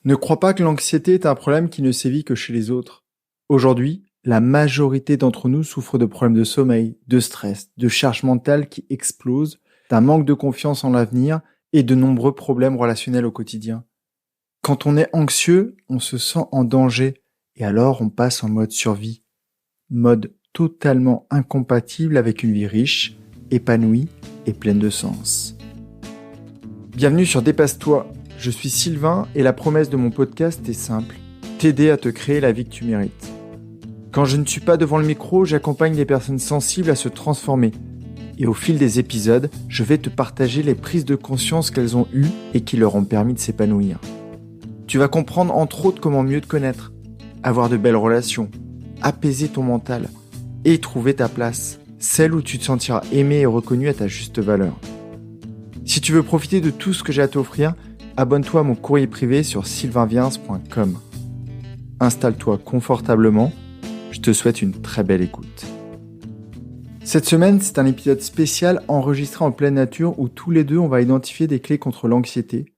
Ne crois pas que l'anxiété est un problème qui ne sévit que chez les autres. Aujourd'hui, la majorité d'entre nous souffrent de problèmes de sommeil, de stress, de charge mentale qui explosent, d'un manque de confiance en l'avenir et de nombreux problèmes relationnels au quotidien. Quand on est anxieux, on se sent en danger et alors on passe en mode survie. Mode totalement incompatible avec une vie riche, épanouie et pleine de sens. Bienvenue sur Dépasse-toi. Je suis Sylvain et la promesse de mon podcast est simple, t'aider à te créer la vie que tu mérites. Quand je ne suis pas devant le micro, j'accompagne les personnes sensibles à se transformer. Et au fil des épisodes, je vais te partager les prises de conscience qu'elles ont eues et qui leur ont permis de s'épanouir. Tu vas comprendre entre autres comment mieux te connaître, avoir de belles relations, apaiser ton mental et trouver ta place, celle où tu te sentiras aimé et reconnu à ta juste valeur. Si tu veux profiter de tout ce que j'ai à t'offrir, abonne-toi à mon courrier privé sur sylvainviens.com. Installe-toi confortablement, je te souhaite une très belle écoute. Cette semaine, c'est un épisode spécial enregistré en pleine nature où tous les deux on va identifier des clés contre l'anxiété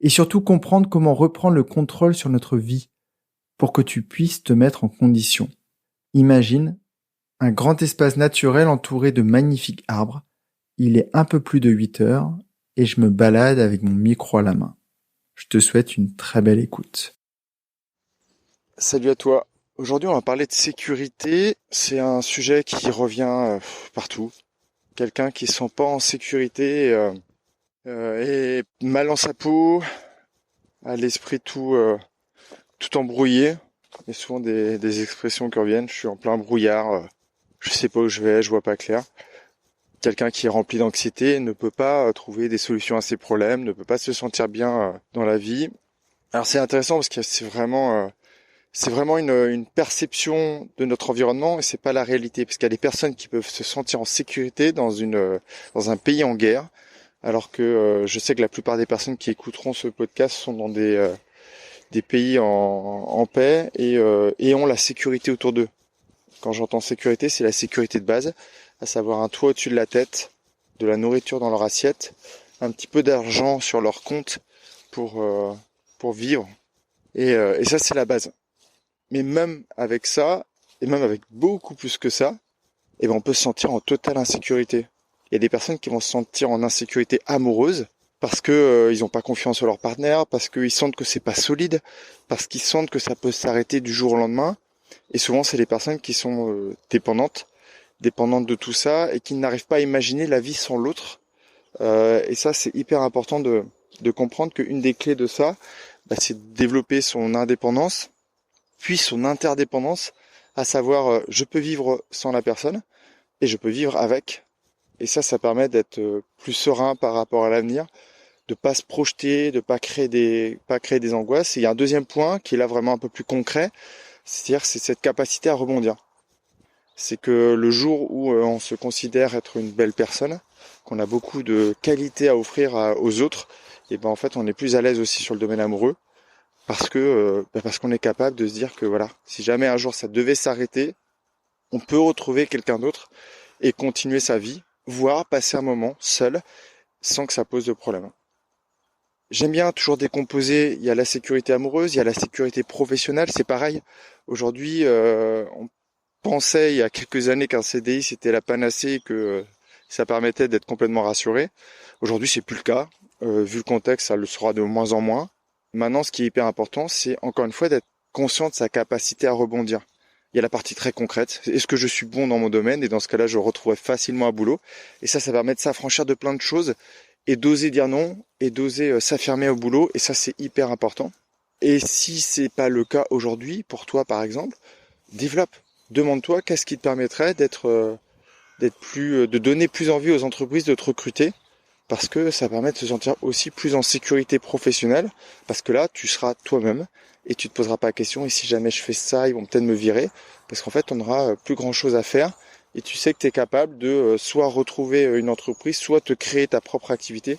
et surtout comprendre comment reprendre le contrôle sur notre vie pour que tu puisses te mettre en condition. Imagine un grand espace naturel entouré de magnifiques arbres. Il est un peu plus de 8 heures et je me balade avec mon micro à la main. Je te souhaite une très belle écoute. Salut à toi. Aujourd'hui, on va parler de sécurité. C'est un sujet qui revient partout. Quelqu'un qui ne se sent pas en sécurité est mal dans sa peau, a l'esprit tout embrouillé. Il y a souvent des expressions qui reviennent. Je suis en plein brouillard, je sais pas où je vais, je vois pas clair. Quelqu'un qui est rempli d'anxiété ne peut pas trouver des solutions à ses problèmes, ne peut pas se sentir bien dans la vie. Alors c'est intéressant parce que c'est vraiment une perception de notre environnement et c'est pas la réalité. Parce qu'il y a des personnes qui peuvent se sentir en sécurité dans un pays en guerre, alors que je sais que la plupart des personnes qui écouteront ce podcast sont dans des pays en paix et ont la sécurité autour d'eux. Quand j'entends sécurité, c'est la sécurité de base, à savoir un toit au-dessus de la tête, de la nourriture dans leur assiette, un petit peu d'argent sur leur compte pour vivre. Et ça, c'est la base. Mais même avec ça, et même avec beaucoup plus que ça, on peut se sentir en totale insécurité. Il y a des personnes qui vont se sentir en insécurité amoureuse parce que ils n'ont pas confiance en leur partenaire, parce qu'ils sentent que c'est pas solide, parce qu'ils sentent que ça peut s'arrêter du jour au lendemain. Et souvent, c'est les personnes qui sont dépendantes de tout ça et qui n'arrivent pas à imaginer la vie sans l'autre. Et ça, c'est hyper important de comprendre qu'une des clés de ça, c'est de développer son indépendance, puis son interdépendance, à savoir je peux vivre sans la personne et je peux vivre avec. Et ça permet d'être plus serein par rapport à l'avenir, de pas se projeter, de pas créer des angoisses. Et il y a un deuxième point qui est là vraiment un peu plus concret, c'est-à-dire c'est cette capacité à rebondir. C'est que le jour où on se considère être une belle personne, qu'on a beaucoup de qualités à offrir aux autres, et en fait on est plus à l'aise aussi sur le domaine amoureux parce qu'on est capable de se dire que voilà, si jamais un jour ça devait s'arrêter, on peut retrouver quelqu'un d'autre et continuer sa vie, voire passer un moment seul sans que ça pose de problème. J'aime bien toujours décomposer, il y a la sécurité amoureuse, il y a la sécurité professionnelle, c'est pareil. Aujourd'hui, on pensait il y a quelques années qu'un CDI c'était la panacée et que ça permettait d'être complètement rassuré. Aujourd'hui, c'est plus le cas. Vu le contexte, ça le sera de moins en moins. Maintenant, ce qui est hyper important, c'est encore une fois d'être conscient de sa capacité à rebondir. Il y a la partie très concrète. Est-ce que je suis bon dans mon domaine? Et dans ce cas-là, je retrouverai facilement un boulot. Et ça permet de s'affranchir de plein de choses et d'oser dire non et d'oser s'affirmer au boulot. Et ça, c'est hyper important. Et si c'est pas le cas aujourd'hui, pour toi par exemple, développe. Demande-toi qu'est-ce qui te permettrait de donner plus envie aux entreprises de te recruter, parce que ça permet de se sentir aussi plus en sécurité professionnelle, parce que là, tu seras toi-même et tu te poseras pas la question, et si jamais je fais ça, ils vont peut-être me virer, parce qu'en fait, on n'aura plus grand-chose à faire, et tu sais que tu es capable de soit retrouver une entreprise, soit te créer ta propre activité,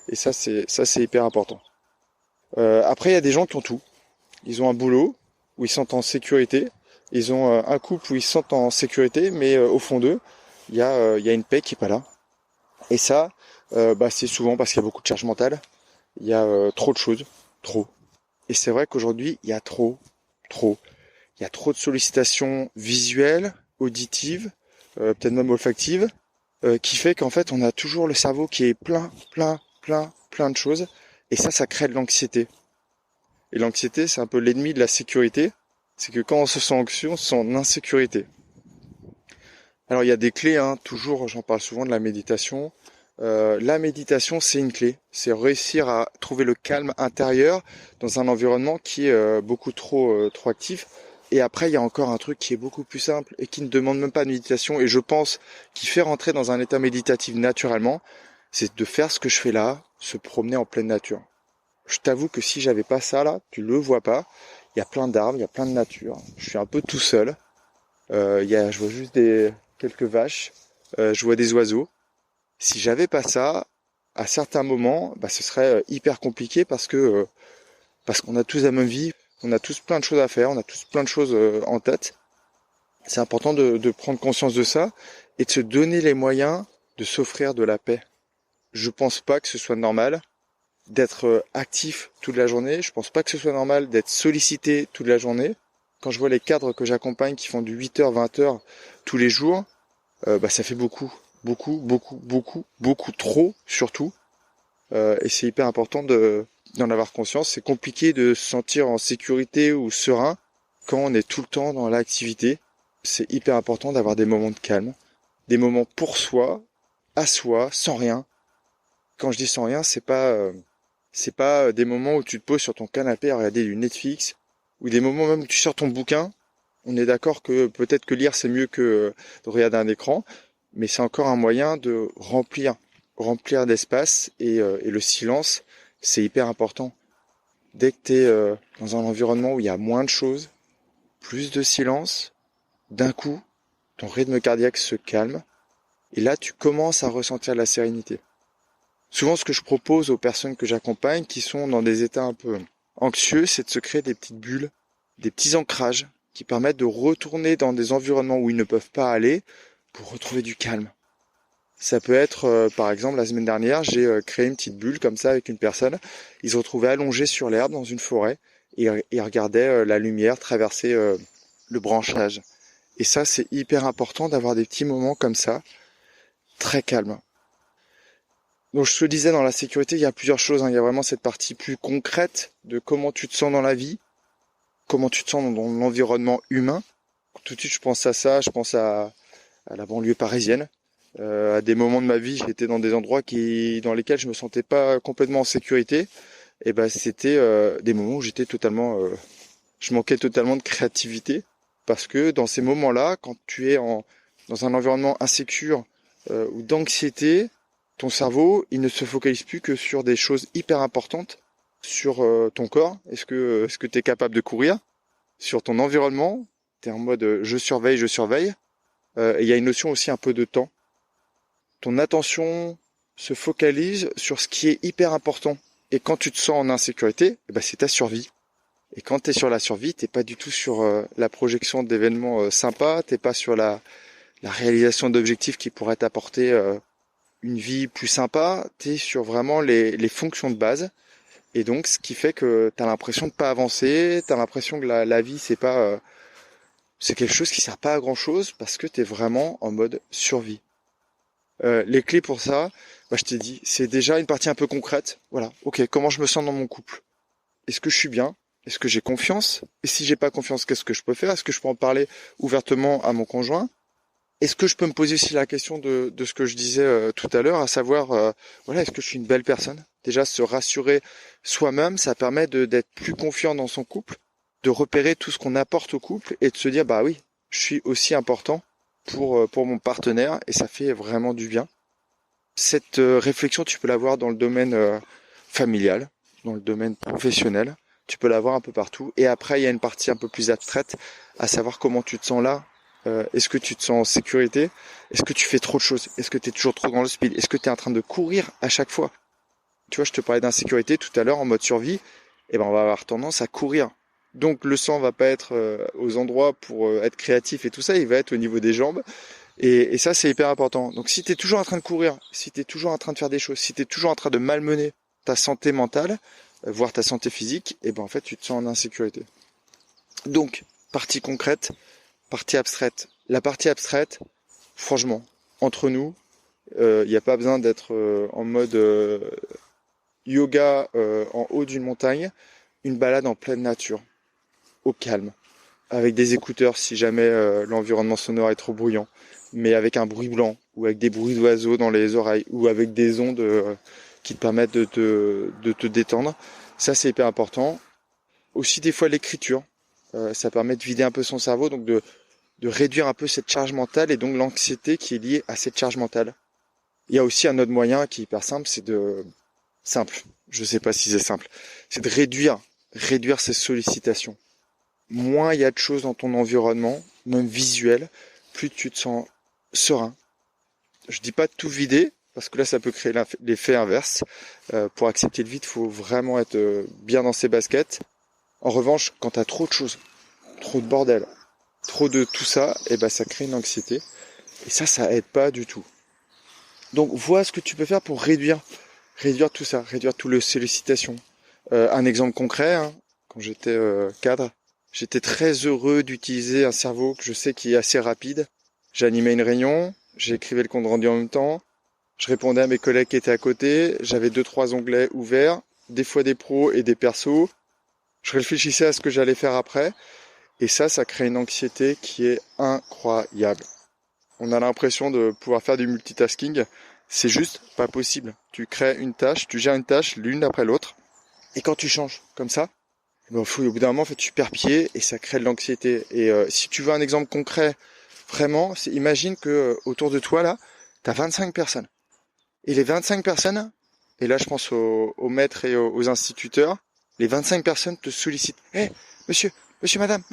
et ça, c'est hyper important. Après, il y a des gens qui ont tout. Ils ont un boulot où ils sont en sécurité, ils ont un couple où ils se sentent en sécurité, mais au fond d'eux, il y a une paix qui est pas là. Et ça, c'est souvent parce qu'il y a beaucoup de charge mentale. Il y a trop de choses, trop. Et c'est vrai qu'aujourd'hui, il y a il y a trop de sollicitations visuelles, auditives, peut-être même olfactives, qui fait qu'en fait, on a toujours le cerveau qui est plein de choses. Et ça crée de l'anxiété. Et l'anxiété, c'est un peu l'ennemi de la sécurité. C'est que quand on se sent anxieux, on se sent en insécurité. Alors il y a des clés, hein, toujours, j'en parle souvent de la méditation. La méditation, c'est une clé. C'est réussir à trouver le calme intérieur dans un environnement qui est beaucoup trop actif. Et après, il y a encore un truc qui est beaucoup plus simple et qui ne demande même pas de méditation. Et je pense qu'il fait rentrer dans un état méditatif naturellement, c'est de faire ce que je fais là, se promener en pleine nature. Je t'avoue que si j'avais pas ça là, tu le vois pas. Il y a plein d'arbres, il y a plein de nature. Je suis un peu tout seul. Je vois juste quelques vaches. Je vois des oiseaux. Si j'avais pas ça, à certains moments, ce serait hyper compliqué parce qu'on a tous la même vie, on a tous plein de choses à faire, on a tous plein de choses en tête. C'est important de prendre conscience de ça et de se donner les moyens de s'offrir de la paix. Je pense pas que ce soit normal d'être actif toute la journée. Je pense pas que ce soit normal d'être sollicité toute la journée. Quand je vois les cadres que j'accompagne qui font du 8h, 20h tous les jours, ça fait beaucoup trop surtout. Et c'est hyper important d'en avoir conscience. C'est compliqué de se sentir en sécurité ou serein quand on est tout le temps dans l'activité. C'est hyper important d'avoir des moments de calme, des moments pour soi, à soi, sans rien. Quand je dis sans rien, c'est pas des moments où tu te poses sur ton canapé à regarder du Netflix, ou des moments même où tu sors ton bouquin. On est d'accord que peut-être que lire c'est mieux que de regarder un écran, mais c'est encore un moyen de remplir d'espace et le silence, c'est hyper important. Dès que tu es dans un environnement où il y a moins de choses, plus de silence, d'un coup, ton rythme cardiaque se calme et là tu commences à ressentir la sérénité. Souvent, ce que je propose aux personnes que j'accompagne qui sont dans des états un peu anxieux, c'est de se créer des petites bulles, des petits ancrages qui permettent de retourner dans des environnements où ils ne peuvent pas aller pour retrouver du calme. Ça peut être, par exemple, la semaine dernière, j'ai créé une petite bulle comme ça avec une personne. Ils se retrouvaient allongés sur l'herbe dans une forêt et ils regardaient la lumière traverser le branchage. Et ça, c'est hyper important d'avoir des petits moments comme ça, très calmes. Donc je te le disais, dans la sécurité, il y a plusieurs choses. Il y a vraiment cette partie plus concrète de comment tu te sens dans la vie, comment tu te sens dans l'environnement humain. Tout de suite, je pense à ça, je pense à la banlieue parisienne. À des moments de ma vie, j'étais dans des endroits dans lesquels je me sentais pas complètement en sécurité. Et c'était des moments où je manquais totalement de créativité parce que dans ces moments-là, quand tu es dans un environnement insécure ou d'anxiété, ton cerveau, il ne se focalise plus que sur des choses hyper importantes, sur ton corps. Est-ce que tu es capable de courir? Sur ton environnement, tu es en mode je surveille. Et il y a une notion aussi un peu de temps. Ton attention se focalise sur ce qui est hyper important. Et quand tu te sens en insécurité, c'est ta survie. Et quand tu es sur la survie, t'es pas du tout sur la projection d'événements sympas, t'es pas sur la réalisation d'objectifs qui pourraient t'apporter une vie plus sympa, t'es sur vraiment les fonctions de base. Et donc, ce qui fait que t'as l'impression de pas avancer, t'as l'impression que la vie, c'est quelque chose qui sert pas à grand chose parce que t'es vraiment en mode survie. Les clés pour ça, je t'ai dit, c'est déjà une partie un peu concrète. Voilà, ok, comment je me sens dans mon couple? Est-ce que je suis bien? Est-ce que j'ai confiance? Et si j'ai pas confiance, qu'est-ce que je peux faire? Est-ce que je peux en parler ouvertement à mon conjoint? Est-ce que je peux me poser aussi la question de ce que je disais tout à l'heure, à savoir, est-ce que je suis une belle personne? Déjà, se rassurer soi-même, ça permet d'être plus confiant dans son couple, de repérer tout ce qu'on apporte au couple et de se dire, oui, je suis aussi important pour mon partenaire et ça fait vraiment du bien. Cette réflexion, tu peux l'avoir dans le domaine familial, dans le domaine professionnel, tu peux l'avoir un peu partout. Et après, il y a une partie un peu plus abstraite, à savoir comment tu te sens là. Est-ce que tu te sens en sécurité? Est-ce que tu fais trop de choses? Est-ce que tu es toujours trop dans le speed? Est-ce que tu es en train de courir à chaque fois? Tu vois, je te parlais d'insécurité tout à l'heure en mode survie. On va avoir tendance à courir. Donc le sang va pas être aux endroits pour être créatif et tout ça, il va être au niveau des jambes. Et ça, c'est hyper important. Donc si tu es toujours en train de courir, si tu es toujours en train de faire des choses, si tu es toujours en train de malmener ta santé mentale, voire ta santé physique, et ben en fait tu te sens en insécurité. Donc, partie concrète, partie abstraite. La partie abstraite, franchement, entre nous, il n'y a pas besoin d'être en mode yoga en haut d'une montagne, une balade en pleine nature, au calme, avec des écouteurs si jamais l'environnement sonore est trop bruyant, mais avec un bruit blanc, ou avec des bruits d'oiseaux dans les oreilles, ou avec des ondes qui te permettent de te détendre. Ça, c'est hyper important. Aussi, des fois, l'écriture. Ça permet de vider un peu son cerveau, donc de réduire un peu cette charge mentale et donc l'anxiété qui est liée à cette charge mentale. Il y a aussi un autre moyen qui est hyper simple, je sais pas si c'est simple, c'est de réduire ces sollicitations. Moins il y a de choses dans ton environnement, même visuel, plus tu te sens serein. Je dis pas de tout vider, parce que là ça peut créer l'effet inverse. Pour accepter le vide, il faut vraiment être bien dans ses baskets. En revanche, quand tu as trop de choses, trop de bordel, trop de tout ça, ça crée une anxiété. Et ça aide pas du tout. Donc, vois ce que tu peux faire pour réduire tout ça, réduire toutes les sollicitations. Un exemple concret, quand j'étais cadre, j'étais très heureux d'utiliser un cerveau que je sais qui est assez rapide. J'animais une réunion, j'écrivais le compte rendu en même temps, je répondais à mes collègues qui étaient à côté, j'avais 2-3 onglets ouverts, des fois des pros et des persos. Je réfléchissais à ce que j'allais faire après, et ça crée une anxiété qui est incroyable. On a l'impression de pouvoir faire du multitasking, c'est juste pas possible. Tu crées une tâche, tu gères une tâche l'une après l'autre, et quand tu changes comme ça, au bout d'un moment, en fait, tu perds pied et ça crée de l'anxiété. Et si tu veux un exemple concret, vraiment, imagine que autour de toi là, t'as 25 personnes. Et les 25 personnes, et là je pense aux maîtres et aux instituteurs, les 25 personnes te sollicitent. Hey, monsieur, madame.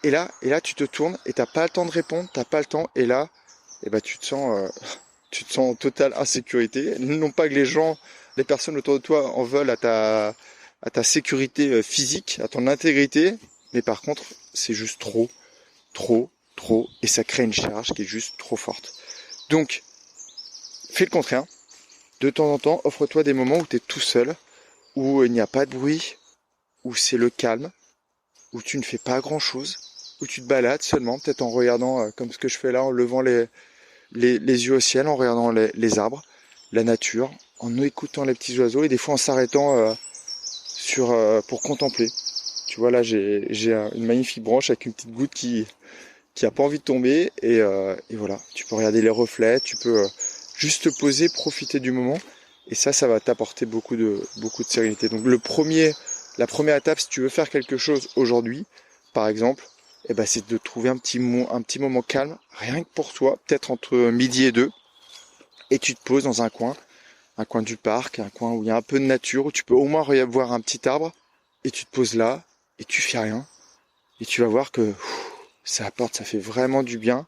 Et là, tu te tournes et t'as pas le temps de répondre, t'as pas le temps. Et là, tu te sens en totale insécurité. Non pas que les personnes autour de toi en veulent à ta sécurité physique, à ton intégrité. Mais par contre, c'est juste trop. Et ça crée une charge qui est juste trop forte. Donc, fais le contraire. De temps en temps, offre-toi des moments où tu es tout seul, où il n'y a pas de bruit, où c'est le calme, où tu ne fais pas grand-chose, où tu te balades seulement, peut-être en regardant, comme ce que je fais là, en levant les yeux au ciel, en regardant les arbres, la nature, en écoutant les petits oiseaux et des fois en s'arrêtant pour contempler. Tu vois là, j'ai une magnifique branche avec une petite goutte qui a pas envie de tomber et voilà. Tu peux regarder les reflets, tu peux juste te poser, profiter du moment. Et ça va t'apporter beaucoup de sérénité. Donc la première étape, si tu veux faire quelque chose aujourd'hui, par exemple, c'est de trouver un petit moment calme, rien que pour toi, peut-être entre midi et 2, et tu te poses dans un coin du parc, un coin où il y a un peu de nature, où tu peux au moins voir un petit arbre, et tu te poses là, et tu fais rien, et tu vas voir que ça fait vraiment du bien.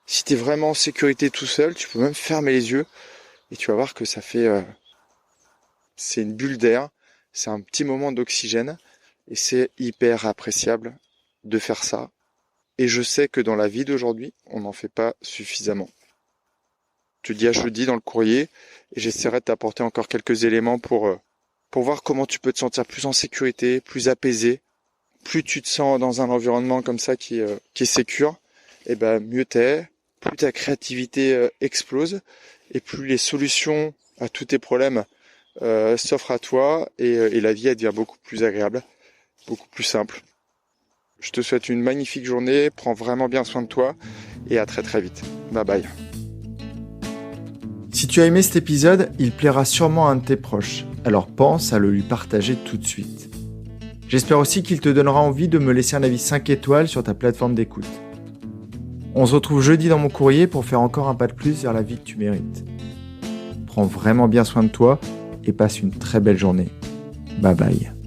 Si tu es vraiment en sécurité tout seul, tu peux même fermer les yeux, et tu vas voir que ça fait... c'est une bulle d'air, c'est un petit moment d'oxygène et c'est hyper appréciable de faire ça. Et je sais que dans la vie d'aujourd'hui, on n'en fait pas suffisamment. Je te dis à jeudi dans le courrier et j'essaierai de t'apporter encore quelques éléments pour voir comment tu peux te sentir plus en sécurité, plus apaisé. Plus tu te sens dans un environnement comme ça qui est sécure, mieux t'es, plus ta créativité explose et plus les solutions à tous tes problèmes s'offre à toi et la vie elle devient beaucoup plus agréable, beaucoup plus simple. Je te souhaite une magnifique journée, prends vraiment bien soin de toi et à très très vite. Bye bye. Si tu as aimé cet épisode, il plaira sûrement à un de tes proches, alors pense à le lui partager tout de suite. J'espère aussi qu'il te donnera envie de me laisser un avis 5 étoiles sur ta plateforme d'écoute. On se retrouve jeudi dans mon courrier pour faire encore un pas de plus vers la vie que tu mérites. Prends vraiment bien soin de toi et passe une très belle journée. Bye bye.